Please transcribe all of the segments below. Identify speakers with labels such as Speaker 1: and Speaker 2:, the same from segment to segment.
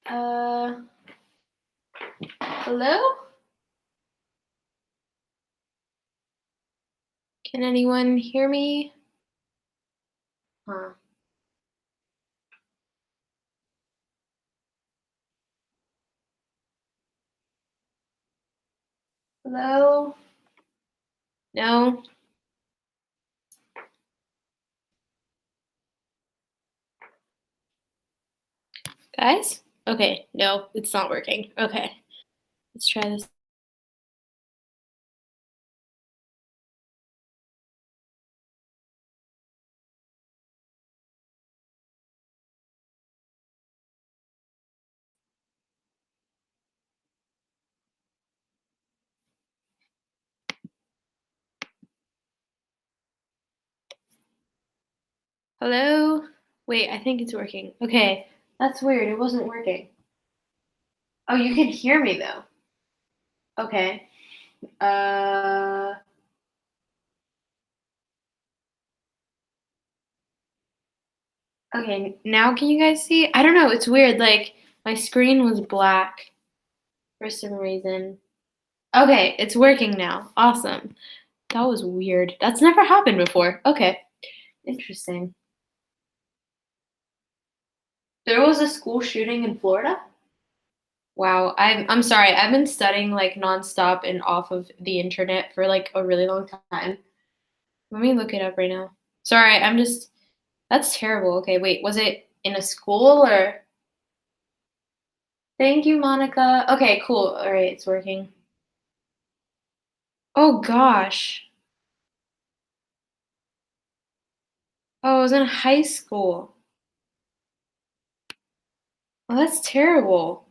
Speaker 1: Uh, Hello? Can anyone hear me? Huh. Hello? No? Guys? Okay, no, it's not working. Okay, let's try this. Hello? Wait, I think it's working. Okay, that's weird. It wasn't working. Oh, you can hear me though. Okay. Uh, okay, now can you guys see? I don't know, it's weird. Like, my screen was black for some reason. Okay, it's working now. Awesome. That was weird. That's never happened before. Okay, interesting. There was a school shooting in Florida? Wow, I'm sorry. I've been studying like nonstop and off of the internet for like a really long time. Let me look it up right now. Sorry, I'm just that's terrible. Okay, wait, was it in a school or Thank you, Monica. Okay, cool. All right, it's working. Oh gosh. Oh, I was in high school. Oh, that's terrible.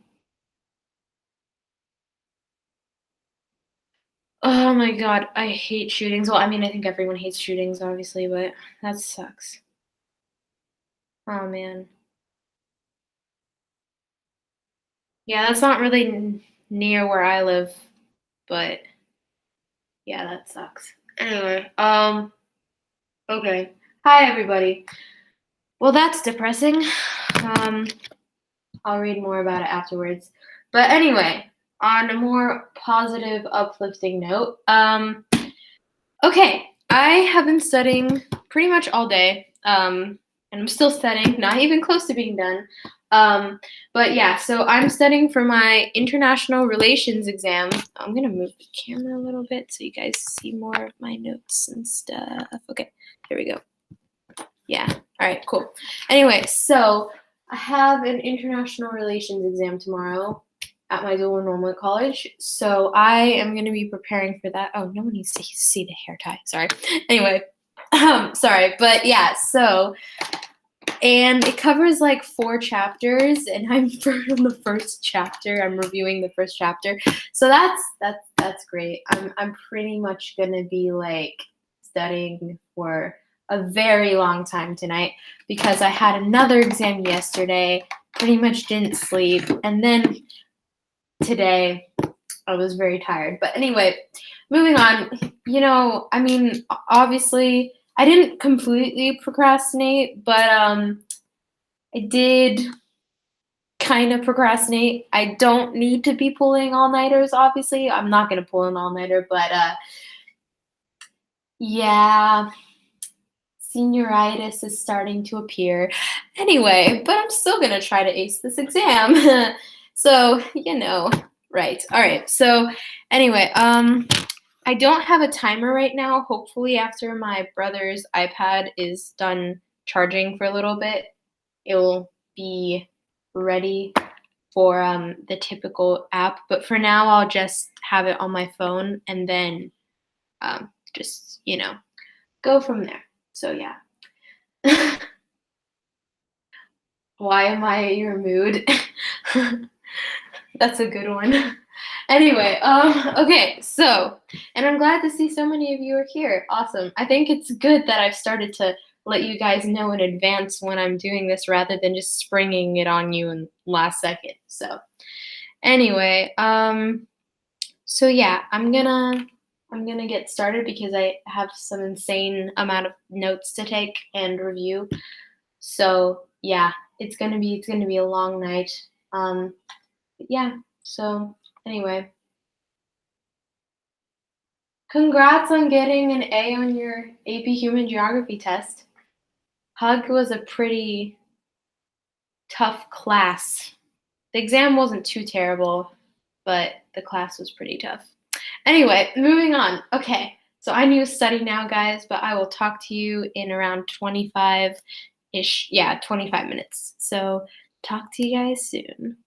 Speaker 1: Oh my God, I hate shootings. Well, I mean, I think everyone hates shootings, obviously, but that sucks. Oh man. Yeah, that's not really near where I live, but yeah, that sucks. Anyway, okay. Hi everybody. Well, that's depressing. Um, I'll read more about it afterwards. But anyway, on a more positive, uplifting note, okay, I have been studying pretty much all day, and I'm still studying, not even close to being done. Um, but yeah, so I'm studying for my international relations exam. I'm gonna move the camera a little bit so you guys see more of my notes and stuff. Okay, here we go. Yeah, all right, cool. Anyway, so I have an international relations exam tomorrow at my dual enrollment college. So I am going to be preparing for that. Oh, no one needs to see the hair tie. Sorry. Anyway, sorry, but yeah. So and it covers like 4 chapters, and I'm from the first chapter. I'm reviewing the first chapter, so that's great. I'm pretty much gonna be like studying for a very long time tonight because I had another exam yesterday. Pretty much didn't sleep, and then today I was very tired. But anyway, moving on. I mean, obviously, I didn't completely procrastinate, but I did kind of procrastinate. I don't need to be pulling all nighters, obviously. I'm not going to pull an all nighter, but yeah, senioritis is starting to appear. Anyway, but I'm still going to try to ace this exam. So, right. All right. So, anyway, I don't have a timer right now. Hopefully, after my brother's iPad is done charging for a little bit, it will be ready for the typical app. But for now, I'll just have it on my phone and then just, go from there. So, yeah. Why am I in your mood? That's a good one. Anyway, okay, so, and I'm glad to see so many of you are here. Awesome. I think it's good that I've started to let you guys know in advance when I'm doing this rather than just springing it on you in last second. So, anyway, so yeah, I'm gonna get started because I have some insane amount of notes to take and review. So yeah, it's gonna be a long night. Yeah. So anyway, congrats on getting an A on your AP Human Geography test. Hug was a pretty tough class. The exam wasn't too terrible, but the class was pretty tough. Anyway, moving on. Okay, so I need to study now, guys, but I will talk to you in around 25 ish. Yeah, 25 minutes. So, talk to you guys soon.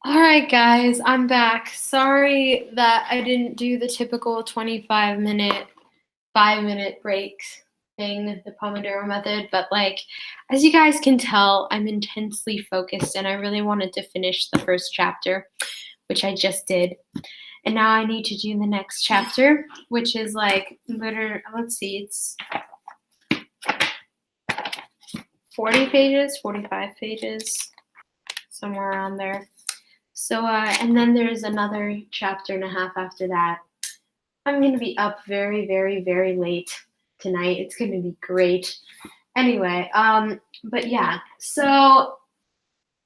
Speaker 1: All right, guys, I'm back. Sorry that I didn't do the typical 25-minute, 5-minute breaks thing, the Pomodoro method, but like, as you guys can tell, I'm intensely focused and I really wanted to finish the first chapter, which I just did. And now I need to do the next chapter, which is like, let's see, it's 40 pages, 45 pages, somewhere around there. So, and then there's another chapter and a half after that. I'm going to be up very, very, very late tonight. It's going to be great. Anyway, but yeah, so,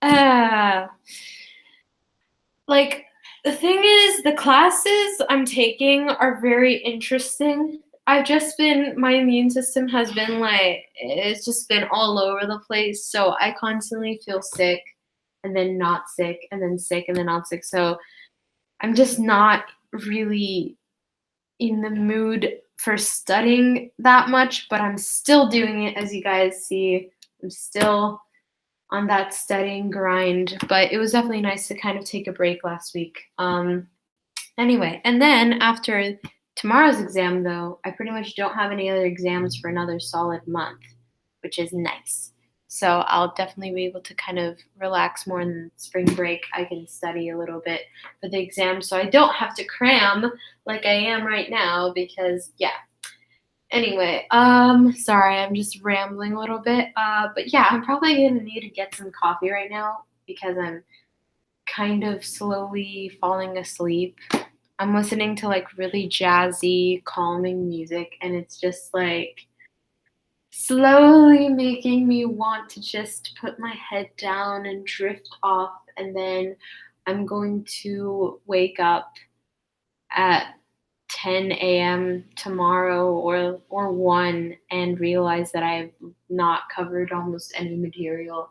Speaker 1: uh, like, the thing is, the classes I'm taking are very interesting. My immune system has been like, it's just been all over the place. So I constantly feel sick and then not sick and then sick and then not sick. So I'm just not really in the mood for studying that much, but I'm still doing it, as you guys see. I'm still on that studying grind, but it was definitely nice to kind of take a break last week. Anyway, and then after tomorrow's exam, though, I pretty much don't have any other exams for another solid month, which is nice. So I'll definitely be able to kind of relax more in spring break. I can study a little bit for the exam so I don't have to cram like I am right now because, yeah. Anyway, sorry, I'm just rambling a little bit. But yeah, I'm probably gonna need to get some coffee right now because I'm kind of slowly falling asleep. I'm listening to like really jazzy, calming music, and it's just like slowly making me want to just put my head down and drift off. And then I'm going to wake up at 10 a.m. tomorrow or 1 and realize that I've not covered almost any material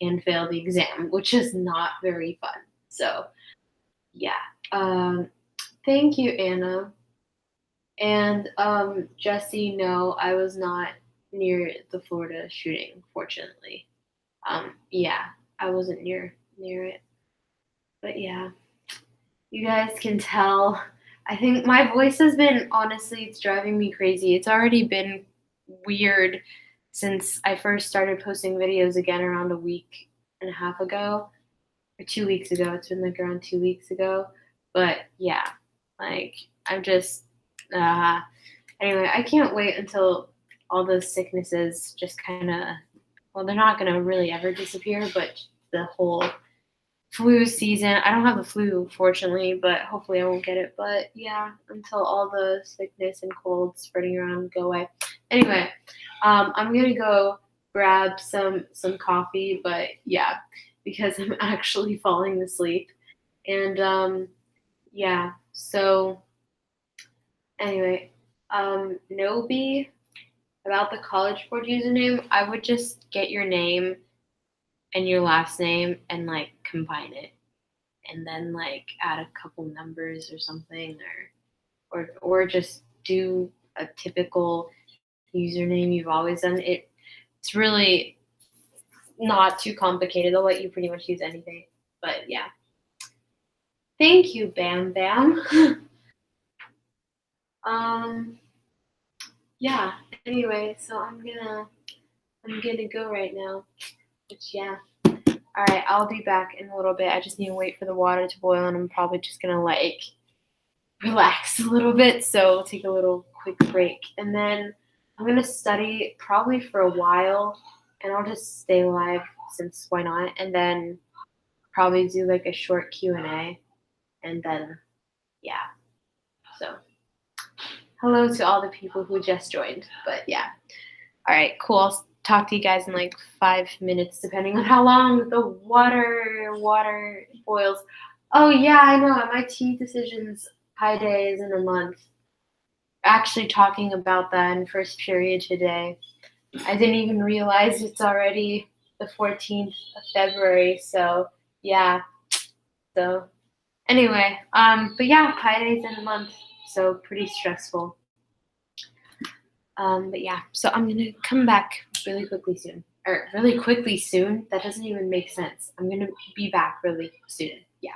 Speaker 1: and fail the exam, which is not very fun. So, yeah. Um, Thank you, Anna. And Jesse, no, I was not near the Florida shooting, fortunately. Yeah, I wasn't near it. But yeah, you guys can tell. I think my voice has been honestly, it's driving me crazy. It's already been weird since I first started posting videos again around a week and a half ago or 2 weeks ago. It's been like around 2 weeks ago. But yeah, like I'm just anyway, I can't wait until all those sicknesses just kind of, well, they're not going to really ever disappear, but the whole flu season. I don't have the flu, fortunately, but hopefully I won't get it. But yeah, until all the sickness and colds spreading around go away. Anyway, I'm gonna go grab some coffee, but yeah, because I'm actually falling asleep. And yeah, so anyway, Nobi, about the College Board username, I would just get your name and your last name and like combine it and then like add a couple numbers or something or just do a typical username you've always done. It's really not too complicated. They'll let you pretty much use anything. But yeah. Thank you, Bam Bam. um yeah, anyway, so I'm gonna go right now. Which yeah. Alright, I'll be back in a little bit. I just need to wait for the water to boil and I'm probably just gonna like relax a little bit. So take a little quick break. And then I'm gonna study probably for a while and I'll just stay live since why not? And then probably do like a short Q&A and then yeah. So hello to all the people who just joined. But yeah. All right, cool. I'll talk to you guys in like 5 minutes, depending on how long the water boils. Oh yeah, I know. MIT decisions high day is in a month. Actually, talking about that in first period today. I didn't even realize it's already the 14th of February. So yeah. So anyway, but yeah, Pi Day's in a month, so pretty stressful. But yeah, so I'm gonna come back really quickly soon. Or really quickly soon? That doesn't even make sense. I'm gonna be back really soon. Yeah.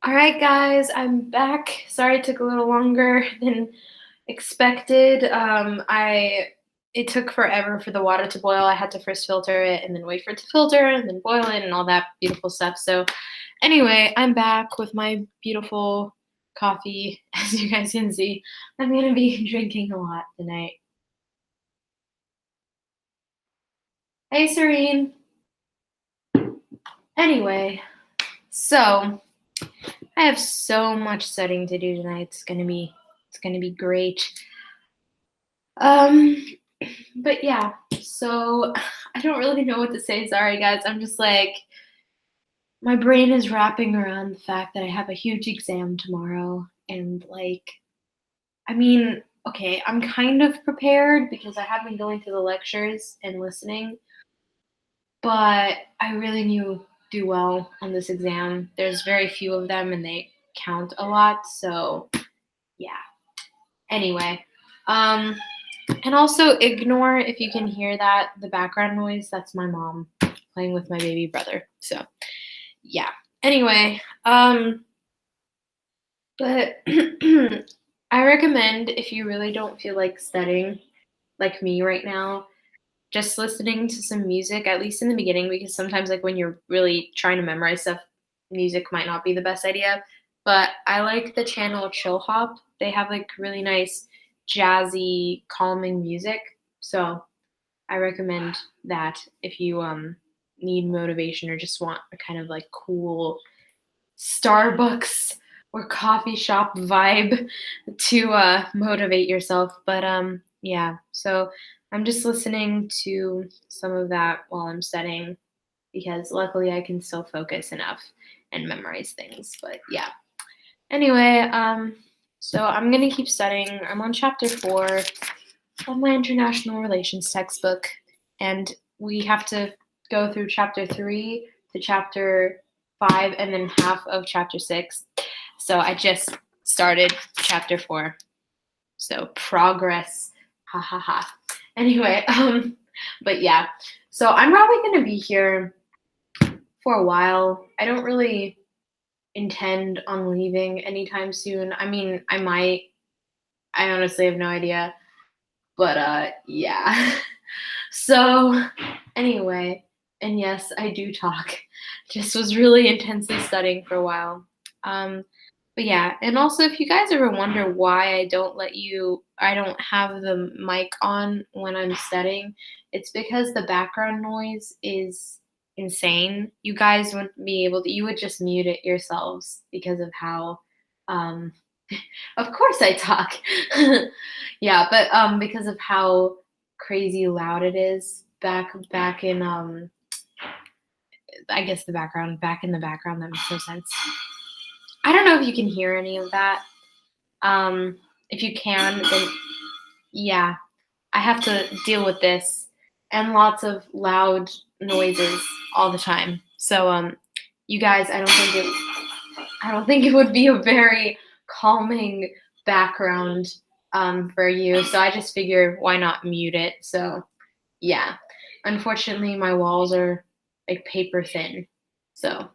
Speaker 1: All right, guys, I'm back. Sorry it took a little longer than expected. It took forever for the water to boil. I had to first filter it and then wait for it to filter and then boil it and all that beautiful stuff. So anyway, I'm back with my beautiful coffee. As you guys can see, I'm gonna be drinking a lot tonight. Hey, Serene. Anyway, so I have so much studying to do tonight. It's gonna be great. Um, but yeah, so I don't really know what to say. Sorry, guys. I'm just like, my brain is wrapping around the fact that I have a huge exam tomorrow. And, like, I mean, okay, I'm kind of prepared because I have been going to the lectures and listening, but I really need to do well on this exam. There's very few of them and they count a lot. So, yeah. Anyway, um, and also ignore if you can hear that the background noise. That's my mom playing with my baby brother. So yeah. Anyway, but I recommend if you really don't feel like studying, like me right now, just listening to some music, at least in the beginning, because sometimes like when you're really trying to memorize stuff, music might not be the best idea. But I like the channel Chill Hop. They have like really nice jazzy, calming music. So I recommend that if you need motivation or just want a kind of like cool Starbucks or coffee shop vibe to motivate yourself. But yeah, so I'm just listening to some of that while I'm studying because luckily I can still focus enough and memorize things. But yeah. Anyway, so I'm gonna keep studying. I'm on chapter 4 of my international relations textbook, and we have to go through chapter 3 to chapter 5 and then half of chapter 6. So I just started chapter 4. So progress. Ha ha ha. Anyway, but yeah. So I'm probably going to be here for a while. I don't really intend on leaving anytime soon. I mean, I might. I honestly have no idea. But yeah. So anyway, and yes, I do talk. Just was really intensely studying for a while. Um, but yeah, and also if you guys ever wonder why I don't have the mic on when I'm studying, it's because the background noise is insane. You guys wouldn't be able to, you would just mute it yourselves because of how, um, of course I talk. Yeah, but because of how crazy loud it is back in I guess back in the background, that makes no sense. I don't know if you can hear any of that. If you can, then yeah, I have to deal with this and lots of loud noises all the time. So you guys, I don't think it would be a very calming background for you. So I just figure why not mute it. So yeah. Unfortunately, my walls are like paper thin. So,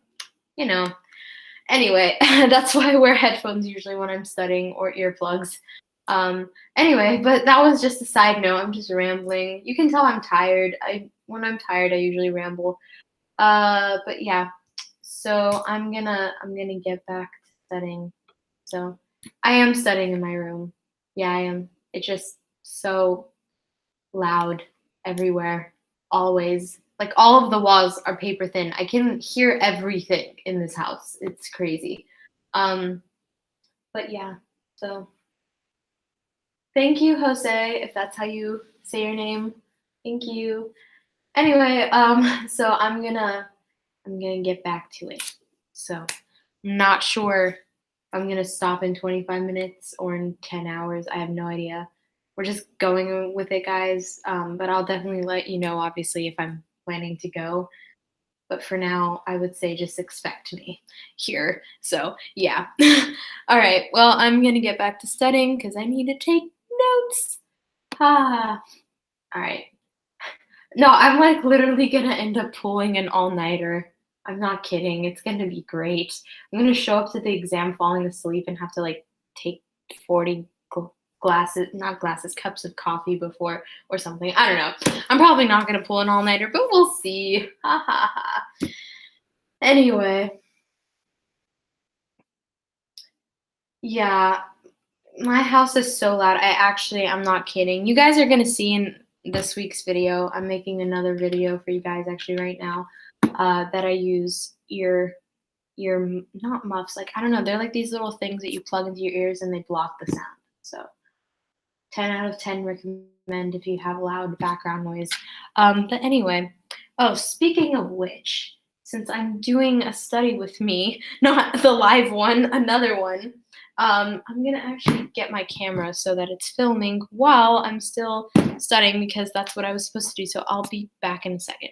Speaker 1: you know. Anyway, that's why I wear headphones usually when I'm studying or earplugs. Anyway, but that was just a side note. I'm just rambling. You can tell I'm tired. I when I'm tired, I usually ramble. But yeah. So I'm gonna get back to studying. So I am studying in my room. Yeah, I am. It's just so loud everywhere, always. Like all of the walls are paper thin. I can hear everything in this house. It's crazy. Um, but yeah, so thank you, Jose, if that's how you say your name. Thank you. Anyway, so I'm gonna get back to it. So I'm not sure if I'm gonna stop in 25 minutes or in 10 hours. I have no idea. We're just going with it, guys. But I'll definitely let you know, obviously, if I'm planning to go. But for now, I would say just expect me here. So yeah. All right. Well, I'm gonna get back to studying because I need to take notes. Ah. All right. No, I'm like literally gonna end up pulling an all-nighter. I'm not kidding. It's gonna be great. I'm gonna show up to the exam falling asleep and have to like take 40 glasses, not glasses, cups of coffee before or something. I don't know. I'm probably not gonna pull an all nighter, but we'll see. Ha ha ha. Anyway, yeah, my house is so loud. I'm not kidding. You guys are gonna see in this week's video. I'm making another video for you guys actually right now. That I use not muffs, like I don't know, they're like these little things that you plug into your ears and they block the sound. So 10 out of 10 recommend if you have loud background noise. But anyway, oh, speaking of which, since I'm doing a study with me, not the live one, another one, I'm gonna actually get my camera so that it's filming while I'm still studying because that's what I was supposed to do. So I'll be back in a second.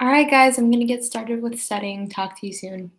Speaker 1: All right, guys, I'm gonna get started with studying. Talk to you soon.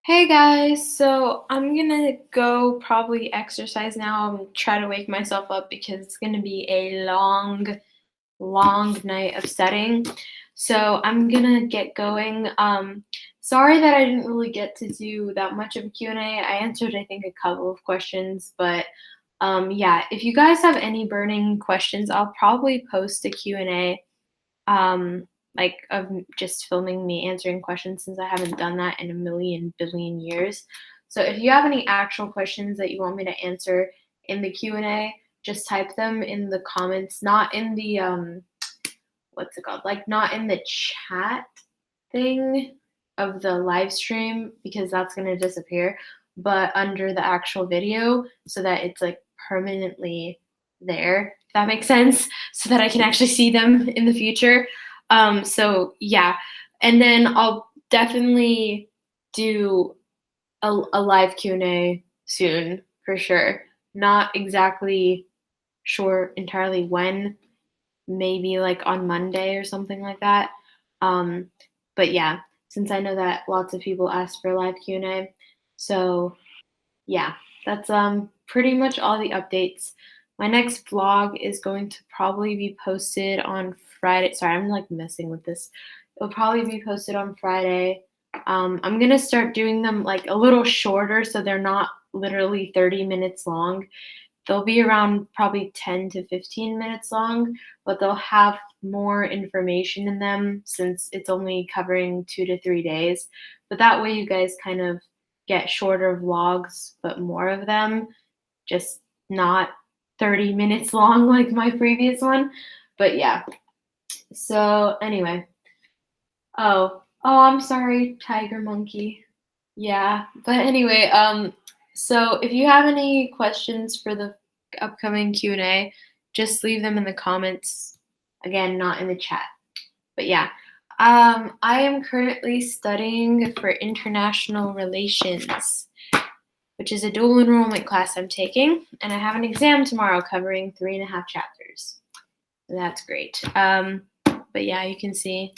Speaker 1: Hey guys, so I'm gonna go probably exercise now and try to wake myself up because it's gonna be a long night of studying. So I'm gonna get going. Sorry that I didn't really get to do that much of a Q&A. I answered, I think, a couple of questions, but yeah, if you guys have any burning questions, I'll probably post a Q&A like of just filming me answering questions since I haven't done that in a million billion years. So if you have any actual questions that you want me to answer in the Q&A, just type them in the comments, not in the what's it called? Like not in the chat thing of the live stream because that's going to disappear, but under the actual video so that it's like permanently there. If that makes sense, so that I can actually see them in the future. So yeah, and then I'll definitely do a live Q&A soon for sure. Not exactly sure entirely when, maybe like on Monday or something like that. Um, but yeah, since I know that lots of people ask for live Q&A, so yeah, that's pretty much all the updates. My next vlog is going to probably be posted on Friday. Sorry, I'm like messing with this. It'll probably be posted on Friday. I'm gonna start doing them like a little shorter so they're not literally 30 minutes long. They'll be around probably 10 to 15 minutes long, but they'll have more information in them since it's only covering 2 to 3 days. But that way, you guys kind of get shorter vlogs, but more of them, just not 30 minutes long like my previous one. But yeah, so anyway. Oh, I'm sorry, Tiger Monkey. Yeah, but anyway, so if you have any questions for the upcoming Q&A, just leave them in the comments. Again, not in the chat. But yeah, I am currently studying for international relations, which is a dual enrollment class I'm taking, and I have an exam tomorrow covering 3.5 chapters. So that's great. But yeah, you can see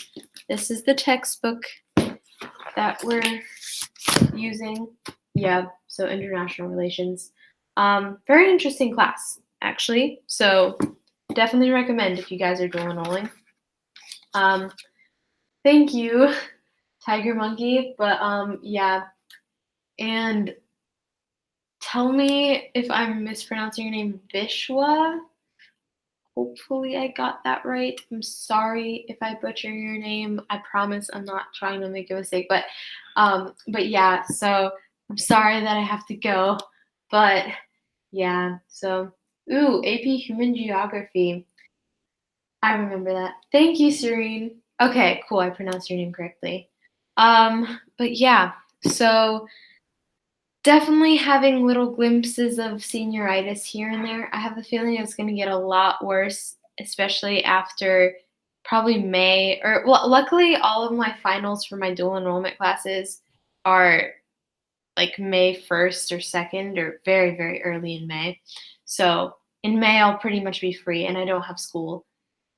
Speaker 1: this is the textbook that we're using. Yeah, so international relations. Very interesting class, actually. So definitely recommend if you guys are dual enrolling. Thank you, Tiger Monkey. But yeah, and tell me if I'm mispronouncing your name, Vishwa. Hopefully I got that right. I'm sorry if I butcher your name. I promise I'm not trying to make a mistake. But yeah, so I'm sorry that I have to go. But yeah, so AP Human Geography. I remember that. Thank you, Serene. Okay, cool. I pronounced your name correctly. But yeah, so definitely having little glimpses of senioritis here and there. I have a feeling it's going to get a lot worse, especially after probably May. Or, well, luckily, all of my finals for my dual enrollment classes are like May 1st or 2nd or very, very early in May. So in May, I'll pretty much be free, and I don't have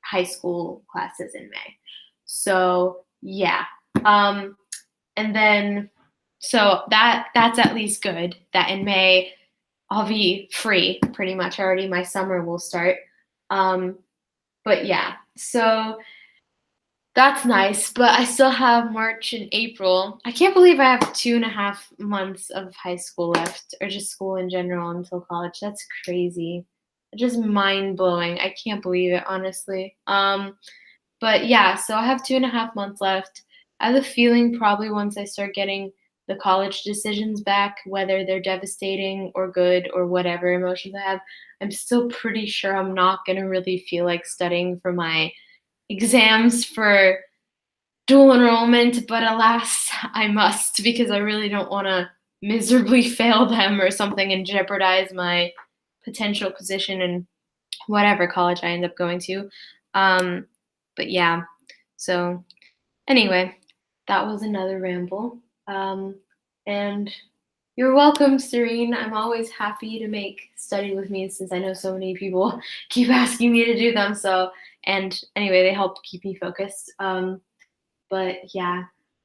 Speaker 1: high school classes in May. So yeah. And then so that's at least good that in May I'll be free pretty much already. My summer will start. Um, but yeah, so that's nice. But I still have March and April. I can't believe I have 2.5 months of high school left, or just school in general until college. That's crazy. Just mind blowing. I can't believe it, honestly. But yeah, so I have 2.5 months left. I have a feeling probably once I start getting the college decisions back, whether they're devastating or good or whatever emotions I have, I'm still pretty sure I'm not going to really feel like studying for my exams for dual enrollment, but alas, I must because I really don't want to miserably fail them or something and jeopardize my potential position in whatever college I end up going to. Um, but yeah, so anyway, that was another ramble. And you're welcome, Serene. I'm always happy to make study with me since I know so many people keep asking me to do them. So, and anyway, they help keep me focused. But yeah,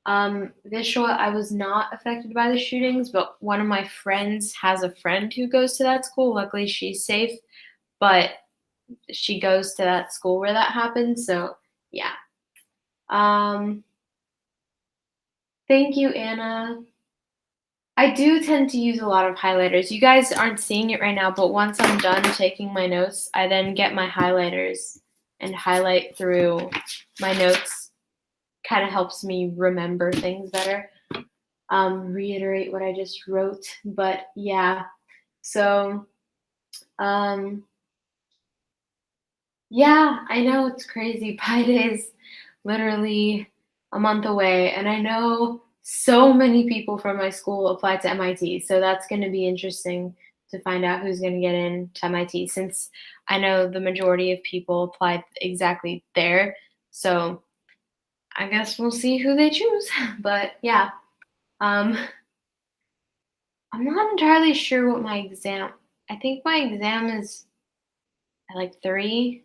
Speaker 1: Vishwa, I was not affected by the shootings, but one of my friends has a friend who goes to that school. Luckily, she's safe, but she goes to that school where that happened. So, yeah. Um, Thank you, Anna. I do tend to use a lot of highlighters. You guys aren't seeing it right now, but once I'm done taking my notes, I then get my highlighters and highlight through my notes. Kind of helps me remember things better. Reiterate what I just wrote, but yeah. So, um, yeah, I know it's crazy. Pi Day's literally a month away, and I know so many people from my school applied to MIT, so that's going to be interesting to find out who's going to get into MIT since I know the majority of people applied exactly there. So I guess we'll see who they choose. But yeah, um, I'm not entirely sure what my exam. I think my exam is at like 3.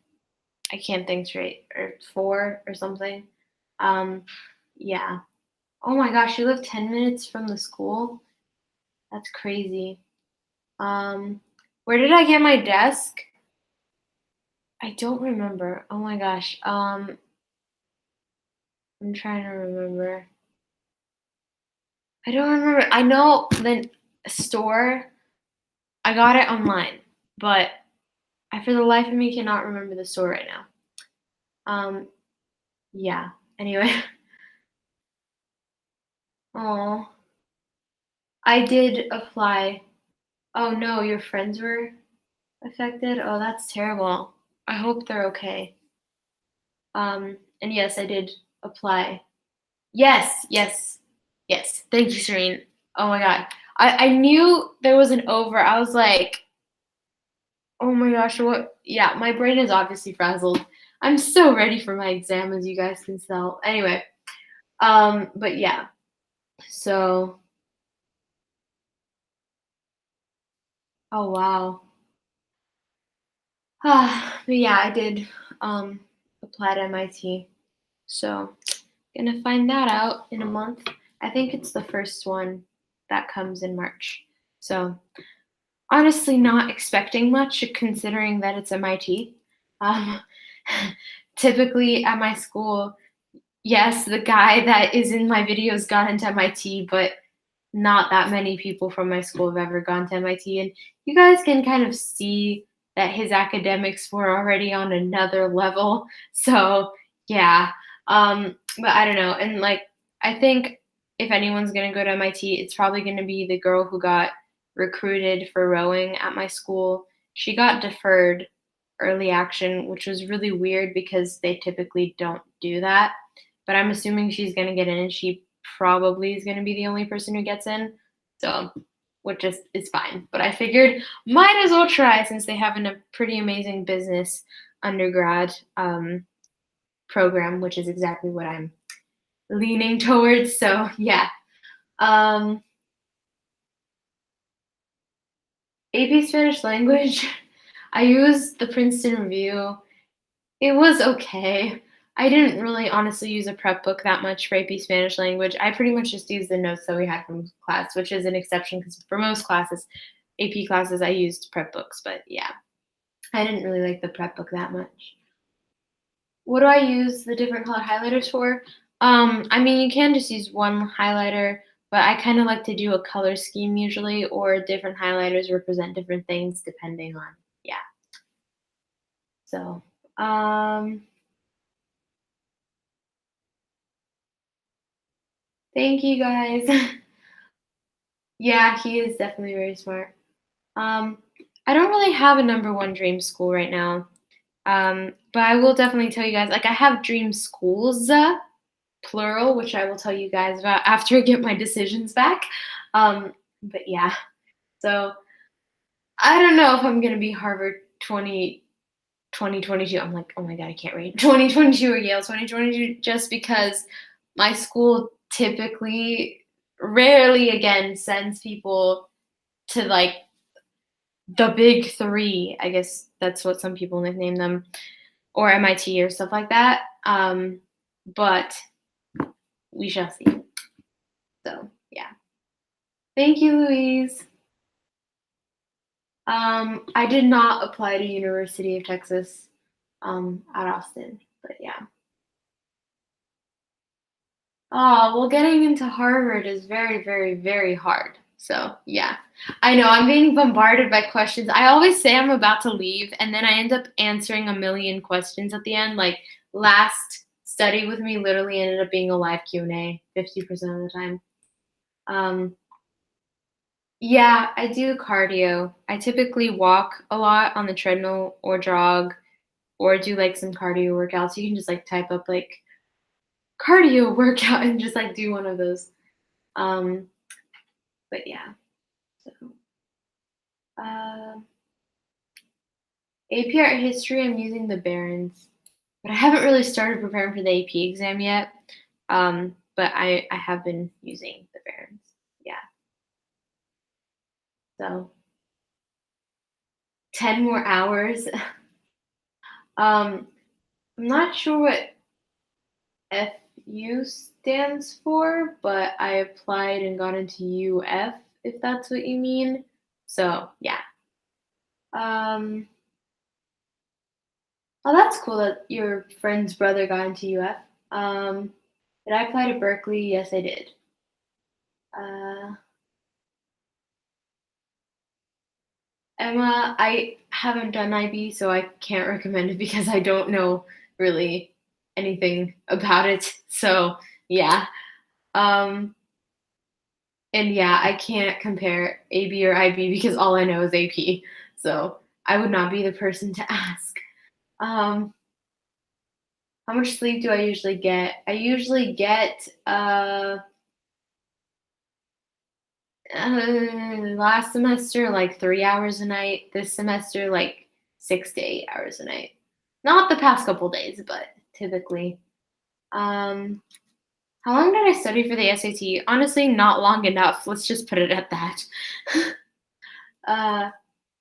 Speaker 1: I can't think straight, or 4 or something. Um, yeah. Oh my gosh, you live 10 minutes from the school? That's crazy. Um, where did I get my desk? I don't remember. Oh my gosh. I'm trying to remember. I don't remember. I know the store. I got it online, but I for the life of me cannot remember the store right now. Yeah. Anyway. Oh, I did apply. Oh no, your friends were affected? Oh, that's terrible. I hope they're okay. And yes, I did apply. Yes, yes, yes. Thank you, Serene. Oh my God. I knew there was an over. I was like, oh my gosh, what? Yeah, my brain is obviously frazzled. I'm so ready for my exam, as you guys can tell. Anyway, but yeah, so, oh wow. But yeah, I did apply to MIT. So, gonna find that out in a month. I think it's the first one that comes in March. So, honestly, not expecting much considering that it's MIT. Um, typically at my school, yes, the guy that is in my videos got into MIT, but not that many people from my school have ever gone to MIT. And you guys can kind of see that his academics were already on another level. So, yeah. But I don't know. And like, I think if anyone's going to go to MIT, it's probably going to be the girl who got recruited for rowing at my school. She got deferred early action, which was really weird because they typically don't do that. But I'm assuming she's going to get in, and she probably is going to be the only person who gets in. So, which is fine. But I figured might as well try since they have a pretty amazing business undergrad program, which is exactly what I'm leaning towards. So, yeah. Um, AP Spanish language. I used the Princeton Review. It was okay. I didn't really honestly use a prep book that much for AP Spanish language. I pretty much just used the notes that we had from class, which is an exception because for most classes, AP classes, I used prep books. But yeah, I didn't really like the prep book that much. What do I use the different color highlighters for? I mean, you can just use one highlighter, but I kind of like to do a color scheme usually, or different highlighters represent different things depending on, yeah. So, thank you guys. Yeah, he is definitely very smart. Um, I don't really have a number one dream school right now. But I will definitely tell you guys, like I have dream schools, plural, which I will tell you guys about after I get my decisions back. But yeah, so I don't know if I'm gonna be Harvard 2022. I'm like, oh my God, I can't read 2022 or Yale 2022 just because my school typically rarely again sends people to like the big three. I guess that's what some people nickname them, or MIT or stuff like that. But we shall see. So yeah. Thank you, Louise. I did not apply to University of Texas at Austin, but yeah. Oh, well, getting into Harvard is very, very, very hard. So, yeah. I know I'm being bombarded by questions. I always say I'm about to leave, and then I end up answering a million questions at the end. Like last study with me literally ended up being a live Q&A 50% of the time. Um, yeah, I do cardio. I typically walk a lot on the treadmill or jog or do like some cardio workouts. You can just like type up like cardio workout and just like do one of those. Um, but yeah. So, uh, AP Art History, I'm using the Barons, but I haven't really started preparing for the AP exam yet. But I have been using the Barons. Yeah. So 10 more hours. I'm not sure what FU stands for, but I applied and got into UF, if that's what you mean. So yeah. Um, oh, that's cool that your friend's brother got into UF. Um, did I apply to Berkeley? Yes, I did. Uh, Emma, I haven't done IB, so I can't recommend it because I don't know really anything about it. So yeah. Um, and yeah, I can't compare AB or IB because all I know is AP. So I would not be the person to ask. Um, how much sleep do I usually get? I usually get last semester like 3 hours a night. This semester like 6 to 8 hours a night. Not the past couple days, but typically. Um, how long did I study for the SAT? Honestly, not long enough. Let's just put it at that. uh,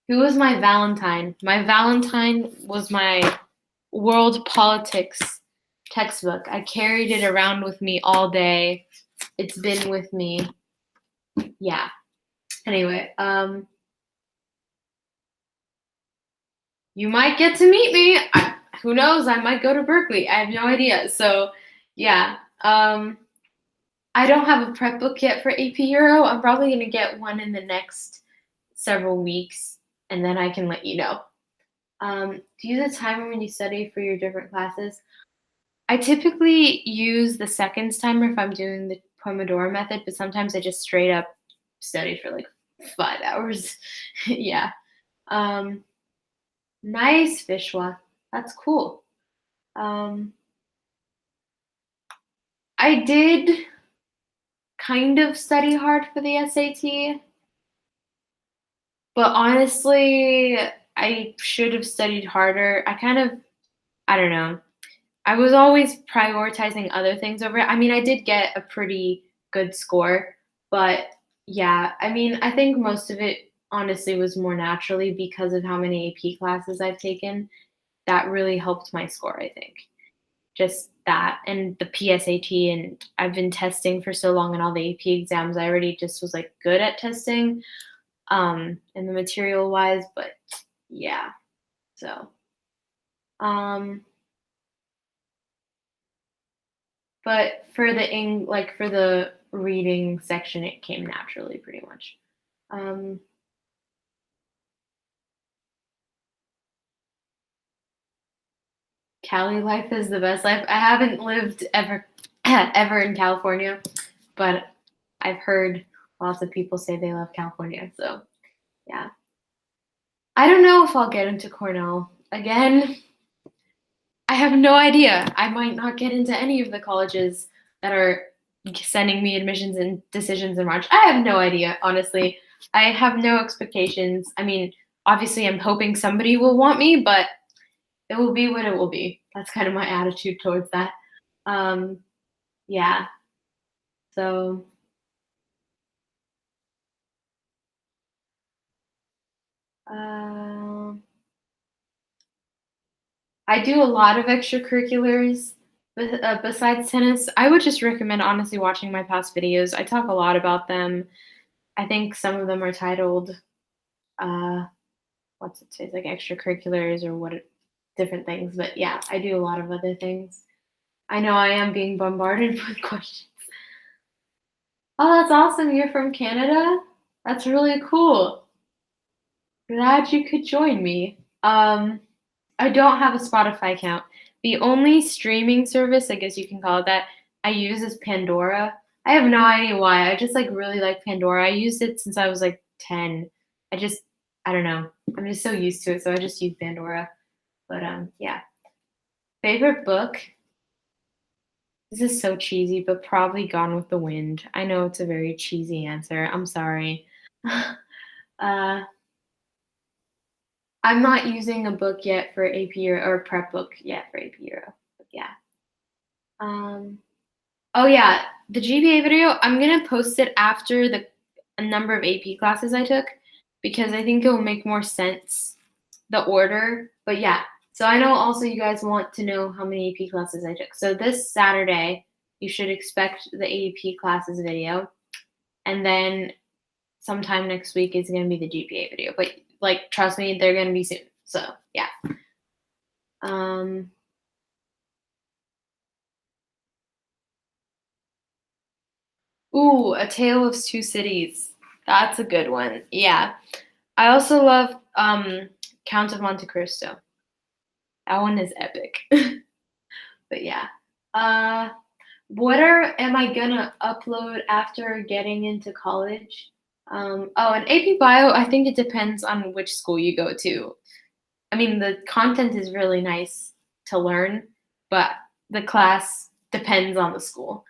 Speaker 1: who was my Valentine? My Valentine was my world politics textbook. I carried it around with me all day. It's been with me. Yeah. Anyway, you might get to meet me. Who knows? I might go to Berkeley. I have no idea. So, yeah. I don't have a prep book yet for AP Euro. I'm probably going to get one in the next several weeks, and then I can let you know. Do you use a timer when you study for your different classes? I typically use the seconds timer if I'm doing the Pomodoro method, but sometimes I just straight up study for like 5 hours. Yeah. Um, nice, Vishwa. That's cool. Um, I did kind of study hard for the SAT, but honestly, I should have studied harder. I don't know. I was always prioritizing other things over it. I mean, I did get a pretty good score, but yeah, I mean, I think most of it honestly was more naturally because of how many AP classes I've taken. That really helped my score, I think. Just that and the PSAT, and I've been testing for so long and all the AP exams. I already just was like good at testing, and the material wise, but yeah. So, um, but for the like for the reading section, it came naturally pretty much. Um, Cali life is the best life. I haven't lived ever ever in California, but I've heard lots of people say they love California. So yeah, I don't know if I'll get into Cornell again. I have no idea. I might not get into any of the colleges that are sending me admissions and decisions in March. I have no idea, honestly. I have no expectations. I mean, obviously, I'm hoping somebody will want me, but it will be what it will be. That's kind of my attitude towards that. Um, yeah. So, uh, I do a lot of extracurriculars Besides tennis, I would just recommend honestly watching my past videos. I talk a lot about them. I think some of them are titled, uh, what's it say, like extracurriculars or different things. But yeah, I do a lot of other things. I know I am being bombarded with questions. Oh, that's awesome. You're from Canada? That's really cool. Glad you could join me. I don't have a Spotify account. The only streaming service, I guess you can call it that, I use is Pandora. I have no idea why. I just like really like Pandora. I used it since I was like 10. I don't know. I'm just so used to it, so I just use Pandora. But yeah. Favorite book? This is so cheesy, but probably Gone with the Wind. I know it's a very cheesy answer. I'm sorry. uh I'm not using a book yet for AP Euro or prep book yet for AP Euro. But yeah. Um, oh yeah, the GPA video, I'm gonna post it after the a number of AP classes I took because I think it will make more sense the order. But yeah, so I know also you guys want to know how many AP classes I took. So this Saturday, you should expect the AP classes video, and then sometime next week is gonna be the GPA video. But like, trust me, they're gonna be soon. So yeah. Um, ooh, A Tale of Two Cities. That's a good one. Yeah. I also love Count of Monte Cristo. That one is epic. But yeah. Uh what am I gonna upload after getting into college? Oh, and AP Bio, I think it depends on which school you go to. I mean, the content is really nice to learn, but the class depends on the school.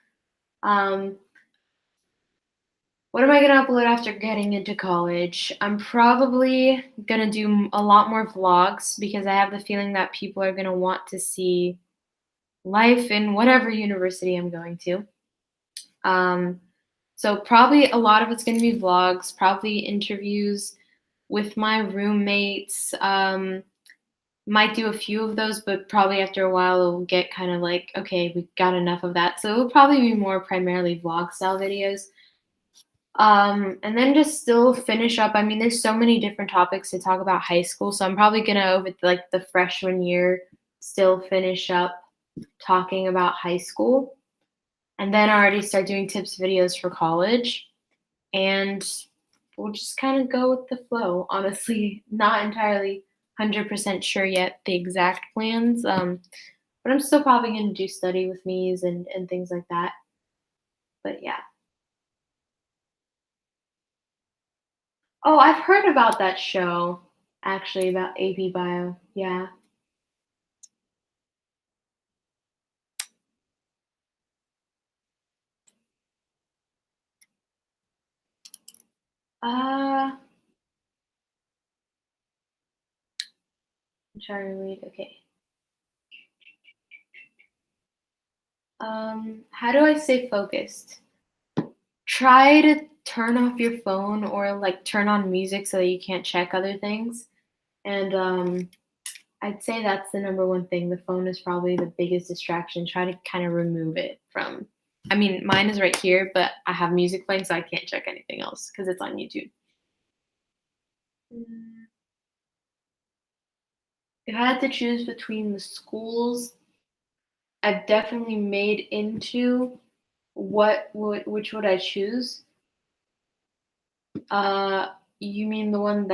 Speaker 1: Um, What am I gonna upload after getting into college? I'm probably gonna do a lot more vlogs because I have the feeling that people are gonna want to see life in whatever university I'm going to. Um, so probably a lot of it's gonna be vlogs, probably interviews with my roommates. Might do a few of those, but probably after a while it'll get kind of like, okay, we got enough of that. So it'll probably be more primarily vlog style videos. And then just still finish up. I mean, there's so many different topics to talk about high school, so I'm probably gonna over like the freshman year still finish up talking about high school, and then already start doing tips videos for college, and we'll just kind of go with the flow. Honestly, not entirely 100% sure yet the exact plans, but I'm still probably gonna do study with me's and things like that. But yeah. Oh, I've heard about that show, actually, about AP Bio. Yeah. I'm trying to read. Okay. How do I stay focused? Try to turn off your phone or like turn on music so that you can't check other things. And I'd say that's the number one thing. The phone is probably the biggest distraction. Try to kind of remove it from. I mean, mine is right here, but I have music playing, so I can't check anything else because it's on YouTube. Mm. If I had to choose between the schools I've definitely made into, which would I choose? You mean the ones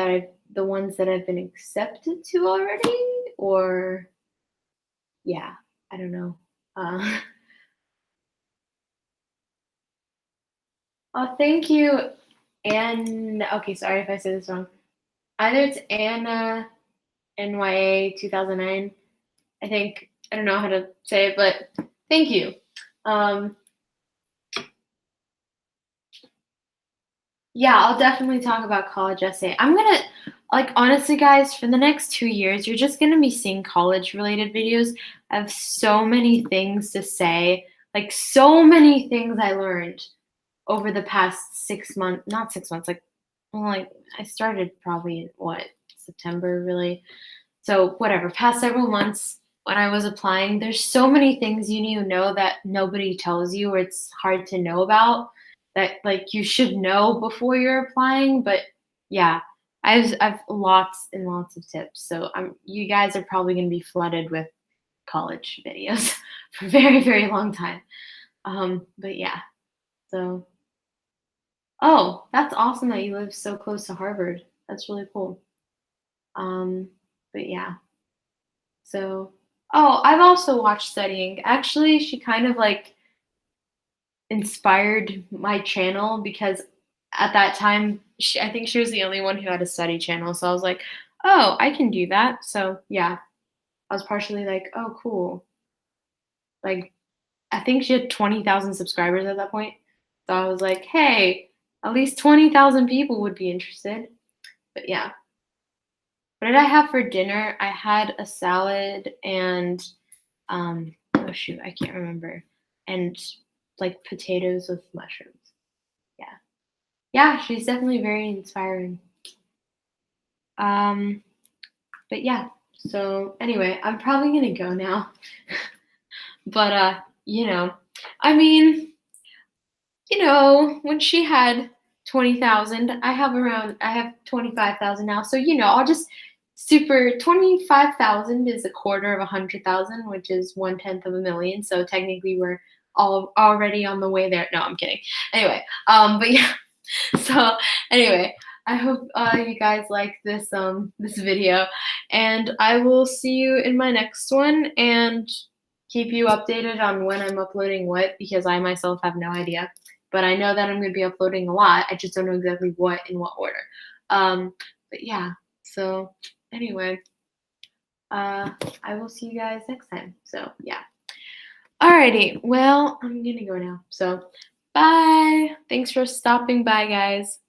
Speaker 1: that I've been accepted to already, or yeah, I don't know. Uh, oh, thank you, and okay, sorry if I said this wrong. Either it's Anna NYA 2009. I think I don't know how to say it, but thank you. Um, Yeah, I'll definitely talk about college essay. I'm gonna like honestly, guys, for the next 2 years, you're just gonna be seeing college related videos. I have so many things to say, like so many things I learned over the past 6 months, not 6 months, like I started probably in what, September really. So whatever, past several months. when I was applying, there's so many things you need to know that nobody tells you or it's hard to know about that like you should know before you're applying. But yeah, I've lots and lots of tips. So you guys are probably gonna be flooded with college videos for a very, very long time. But yeah, so oh, that's awesome that you live so close to Harvard. That's really cool. Um, but yeah. So, oh, I've also watched Studying. Actually, she kind of like inspired my channel because at that time, I think she was the only one who had a study channel. So I was like, oh, I can do that. So yeah, I was partially like, oh, cool. Like, I think she had 20,000 subscribers at that point. So I was like, hey, at least 20,000 people would be interested. But yeah. What did I have for dinner? I had a salad and oh shoot, I can't remember. And like potatoes with mushrooms. Yeah. Yeah, she's definitely very inspiring. Um, but yeah. So anyway, I'm probably gonna go now. But you know, I mean, when she had 20,000, I have 25,000 now. So, I'll just super 25,000 is a quarter of 100,000, which is 1/10 of a million. So technically we're all already on the way there. No, I'm kidding. Anyway, but yeah. So anyway, I hope you guys like this video, and I will see you in my next one and keep you updated on when I'm uploading what because I myself have no idea. But I know that I'm going to be uploading a lot. I just don't know exactly what in what order. But yeah. So anyway, I will see you guys next time. So yeah. Alrighty. Well, I'm gonna go now. So bye. Thanks for stopping by, guys.